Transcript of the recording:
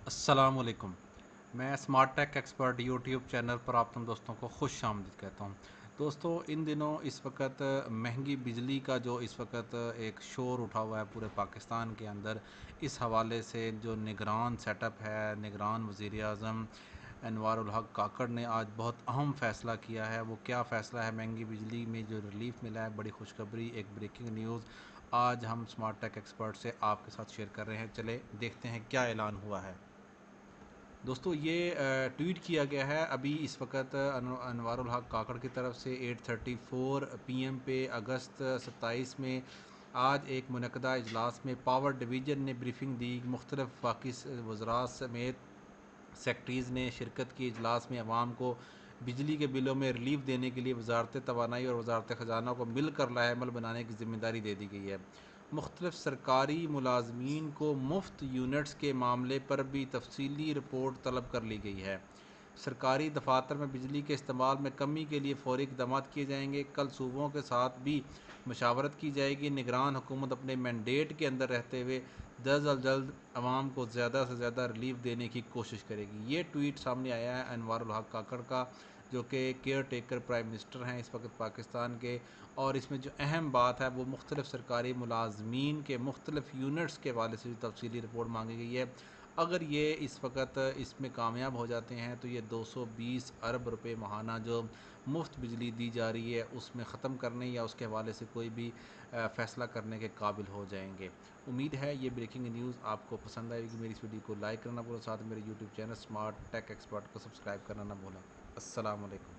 السلام علیکم۔ میں اسمارٹ ٹیک ایکسپرٹ یوٹیوب چینل پر آپ تم دوستوں کو خوش آمدید کہتا ہوں۔ دوستو، ان دنوں اس وقت مہنگی بجلی کا جو اس وقت ایک شور اٹھا ہوا ہے پورے پاکستان کے اندر، اس حوالے سے جو نگران سیٹ اپ ہے، نگران وزیر اعظم انوار الحق کاکڑ نے آج بہت اہم فیصلہ کیا ہے۔ وہ کیا فیصلہ ہے؟ مہنگی بجلی میں جو ریلیف ملا ہے، بڑی خوشخبری، ایک بریکنگ نیوز آج ہم اسمارٹ ٹیک ایکسپرٹ سے آپ کے ساتھ شیئر کر رہے ہیں۔ چلے دیکھتے ہیں کیا اعلان ہوا ہے۔ دوستو، یہ ٹویٹ کیا گیا ہے ابھی اس وقت انوار الحق کاکڑ کی طرف سے 8:34 PM پہ اگست 27 میں آج ایک منعقدہ اجلاس میں پاور ڈویژن نے بریفنگ دی۔ مختلف وفاقی وزراء سمیت سیکٹریز نے شرکت کی۔ اجلاس میں عوام کو بجلی کے بلوں میں ریلیف دینے کے لیے وزارت توانائی اور وزارت خزانہ کو مل کر لائحہ عمل بنانے کی ذمہ داری دے دی گئی ہے۔ مختلف سرکاری ملازمین کو مفت یونٹس کے معاملے پر بھی تفصیلی رپورٹ طلب کر لی گئی ہے۔ سرکاری دفاتر میں بجلی کے استعمال میں کمی کے لیے فوری اقدامات کیے جائیں گے۔ کل صوبوں کے ساتھ بھی مشاورت کی جائے گی۔ نگران حکومت اپنے مینڈیٹ کے اندر رہتے ہوئے جلد از جلد عوام کو زیادہ سے زیادہ ریلیف دینے کی کوشش کرے گی۔ یہ ٹویٹ سامنے آیا ہے انوار الحق کاکڑ کا، جو کہ کیئر ٹیکر پرائم منسٹر ہیں اس وقت پاکستان کے، اور اس میں جو اہم بات ہے وہ مختلف سرکاری ملازمین کے مختلف یونٹس کے حوالے سے تفصیلی رپورٹ مانگی گئی ہے۔ اگر یہ اس وقت اس میں کامیاب ہو جاتے ہیں تو یہ 220 ارب روپے ماہانہ جو مفت بجلی دی جا رہی ہے اس میں ختم کرنے یا اس کے حوالے سے کوئی بھی فیصلہ کرنے کے قابل ہو جائیں گے۔ امید ہے یہ بریکنگ نیوز آپ کو پسند آئے گی۔ میری اس ویڈیو کو لائک کرنا بھولیں، ساتھ میرے یوٹیوب چینل اسمارٹ ٹیک ایکسپرٹ کو سبسکرائب کرنا نہ بھولیں۔ السلام علیکم۔